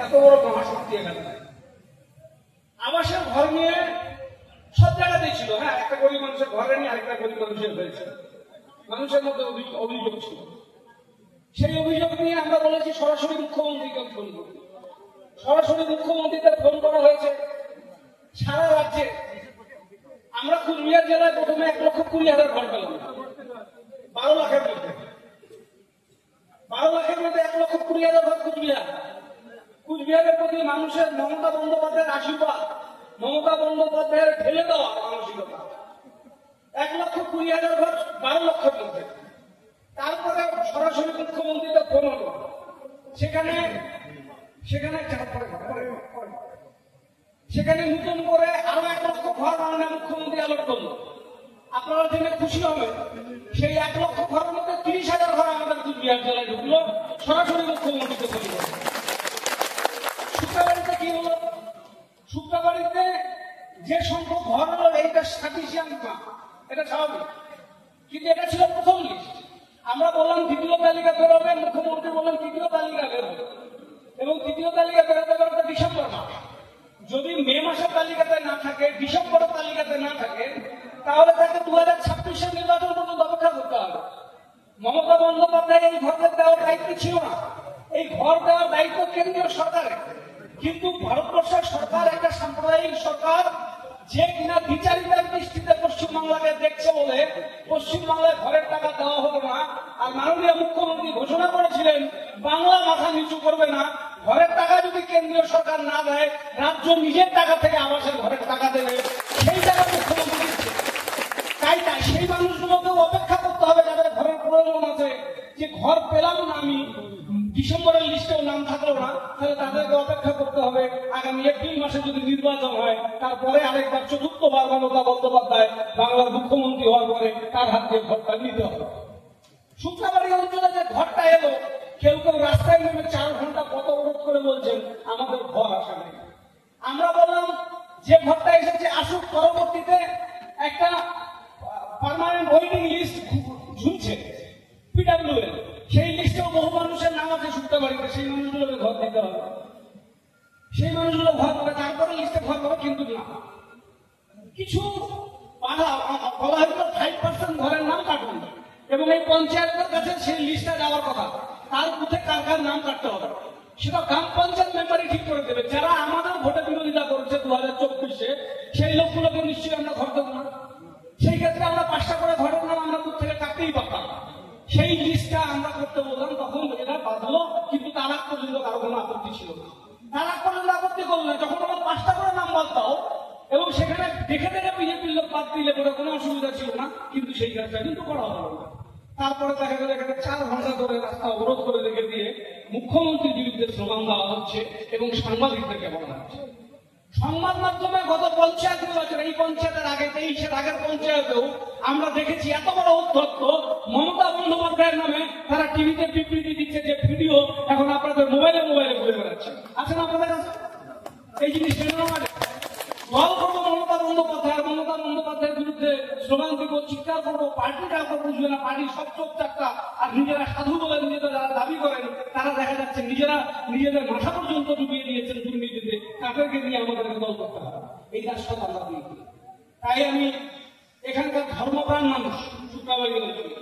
এত বড় মহাশক্তি এখানে আবাসের ঘর নিয়ে সব জায়গাতেই ছিল। হ্যাঁ, একটা গরিব মানুষের ঘরে নিয়ে আরেকটা গরিব মানুষের হয়েছে, মানুষের মধ্যে অভিযোগ ছিল। সেই অভিযোগ নিয়ে আমরা বলেছি সরাসরি মুখ্যমন্ত্রীকে ফোন করব। সরাসরি মুখ্যমন্ত্রীকে ফোন করা হয়েছে। সারা রাজ্যে আমরা কুচবিহার জেলায় প্রথমে 1,20,000 ঘর পেলাম, 12 লাখের মধ্যে 1,20,000 ঘর কুচবিহার। কুচবিহারের প্রতি মানুষের মমতা বন্দ্যোপাধ্যায়ের আশীর্বাদ, মমতা বন্দ্যোপাধ্যায়ের ঠেলে দেওয়া মানসিকতা। 1,20,000 ঘর 12 লক্ষের মধ্যে। তারপরে সরাসরি মুখ্যমন্ত্রীকে ফোন হলো, সেখানে নতুন করে আরো 1 লক্ষ ঘর মাননীয় মুখ্যমন্ত্রী আলোট করলো। আপনারা জেনে খুশি হবে, সেই 1 লক্ষ ঘরের মধ্যে 30,000 ঘর আমাদের কুচবিহার জেলায় ঢুকলো সরাসরি মুখ্যমন্ত্রীকে ফোন করে। শুক্রাবাড়িতে কি হলো? শুক্রাবাড়িতে যে সংখ্যক ঘর হলো এইটা সাফিসিয়েন্ট না, এটা স্বাভাবিক, কিন্তু এটা ছিল প্রথম লিস্ট। আমরা বললাম দ্বিতীয় তালিকা বেরোবে, মুখ্যমন্ত্রী বললেন তৃতীয় তালিকা বেরোবে, এবং তৃতীয় তালিকা বেরোতে বেরোতে ডিসেম্বর মাস। যদি মে মাসের তালিকাতে না থাকে, ডিসেম্বরের তালিকাতে না থাকে, তাহলে তাকে 2026-এর নির্বাচন পর্যন্ত অপেক্ষা করতে হবে। মমতা বন্দ্যোপাধ্যায় এই ঘরদের দেওয়ার দায়িত্ব ছিল না, এই ঘর দেওয়ার দায়িত্ব কেন্দ্রীয় সরকারের। কিন্তু ভারতবর্ষের সরকার একটা সাম্প্রদায়িক সরকার, যে কিনা বিচারিতার দৃষ্টিতে পশ্চিমবাংলাকে দেখছে বলে পশ্চিমবাংলায় ঘরের টাকা দেওয়া হলো না। আর মাননীয় মুখ্যমন্ত্রী ঘোষণা করেছিলেন বাংলা মাথা নিচু করবে না, ঘরের টাকা যদি কেন্দ্রীয় সরকার না দেয় রাজ্য নিজের টাকা থেকে আবাসের ঘরের টাকা দেবে, সেই টাকা মুখ্যমন্ত্রী দিচ্ছে। তাই সেই মানুষগুলোকেও অপেক্ষা করতে হবে যাদের ঘরের প্রয়োজন আছে, যে ঘর পেলাম না আমি, ডিসেম্বরের লিস্টেও নাম থাকলো না, তাহলে তাদেরকে অপেক্ষা করতে হবে আগামী এপ্রিল মাসে যদি নির্বাচন হয়, তারপরে আরেকবার চতুর্থবার মমতা বন্দ্যোপাধ্যায় বাংলার মুখ্যমন্ত্রী হওয়ার পরে তার হাত দিয়ে ঘরটা নিতে হবে। শুক্রাবাড়ি অঞ্চলে যে ঘরটা এলো, কেউ কেউ রাস্তায় নেমে 4 ঘন্টা পথ অবরোধ করে বলছেন আমাদের ঘর আসা নেই। আমরা বললাম যে ঘরটা এসেছে আসুক, পরবর্তীতে একটা পার্মানেন্ট ওয়েটিং লিস্ট ঝুলছে পিডব্লিউএল, সেই লিস্টেও বহু মানুষের নাম আছে শুক্রাবাড়িতে, সেই মানুষগুলোকে ঘর দিতে হবে। সেই মানুষগুলো ঘর পাবে, তারপরে লিস্টে ঘর পাবে, কিন্তু না, কিছু বলা হয়তো 5% ঘরের নাম কাটবে, এবং এই পঞ্চায়েতের কাছে সেই লিস্টটা যাওয়ার কথা, তার বুথে কার কার নাম কাটতে হবে সেটা গ্রাম পঞ্চায়েত মেম্বারই ঠিক করে দেবে। যারা আমাদের ভোটে বিরোধিতা করেছে 2024-এ, সেই লোকগুলোকে নিশ্চয়ই আমরা ঘর দেবো না। সেই ক্ষেত্রে আমরা 5টা করে ঘরের নাম আমরা বুথ থেকে কাটতেই পারতাম। সেই লিস্টটা আমরা করতে বললাম, তখন এটা বাঁধলো, কিন্তু তার আগ পর্যন্ত কারো কোনো আপত্তি ছিল না। তার আগ পর্যন্ত আপত্তি করলো না, যখন আমার 5টা করে নাম বাদ দাও এবং সেখানে দেখে দেখে বিজেপির লোক বাদ দিলে পরে কোনো অসুবিধা ছিল না, কিন্তু সেই কাজটা কিন্তু করা হলো না। তারপরে দেখা গেল এখানে 4 ঘন্টা ধরে রাস্তা অবরোধ করে রেখে দিয়ে মুখ্যমন্ত্রীর বিরুদ্ধে স্লোগান দেওয়া হচ্ছে এবং সাংবাদিকদেরকে বলা হচ্ছে। সংবাদ মাধ্যমে গত পঞ্চায়েত নির্বাচন, এই পঞ্চায়েতের আগে 23-এর আগের পঞ্চায়েতেও আমরা দেখেছি এত বড় উদ্ধত্ত মমতা বন্দ্যোপাধ্যায়ের নামে তারা টিভিতে বিবৃতি দিচ্ছে, যে ভিডিও এখন আপনাদের মোবাইলে ঘুরে বেড়াচ্ছে। আছেন আপনাদের কাছে এই জিনিসটা? দল করবো মমতা বন্দ্যোপাধ্যায়ের বিরুদ্ধে স্লোগান দিব, চিৎকার করবো, পার্টিটা আপনার বুঝবে না, পার্টির সব চোখ চারটা, আর নিজেরা সাধু বলে নিজেরা যারা দাবি করেন তারা দেখা যাচ্ছে নিজেদের মাথা পর্যন্ত ডুবিয়ে দিয়েছেন দুর্নীতিতে, তাদেরকে নিয়ে আমাদেরকে দল করতে হবে। এই রাষ্ট্র আমরা দিই। তাই আমি এখানকার ধর্মপ্রাণ মানুষ শুক্রাবাড়ি অঞ্চলে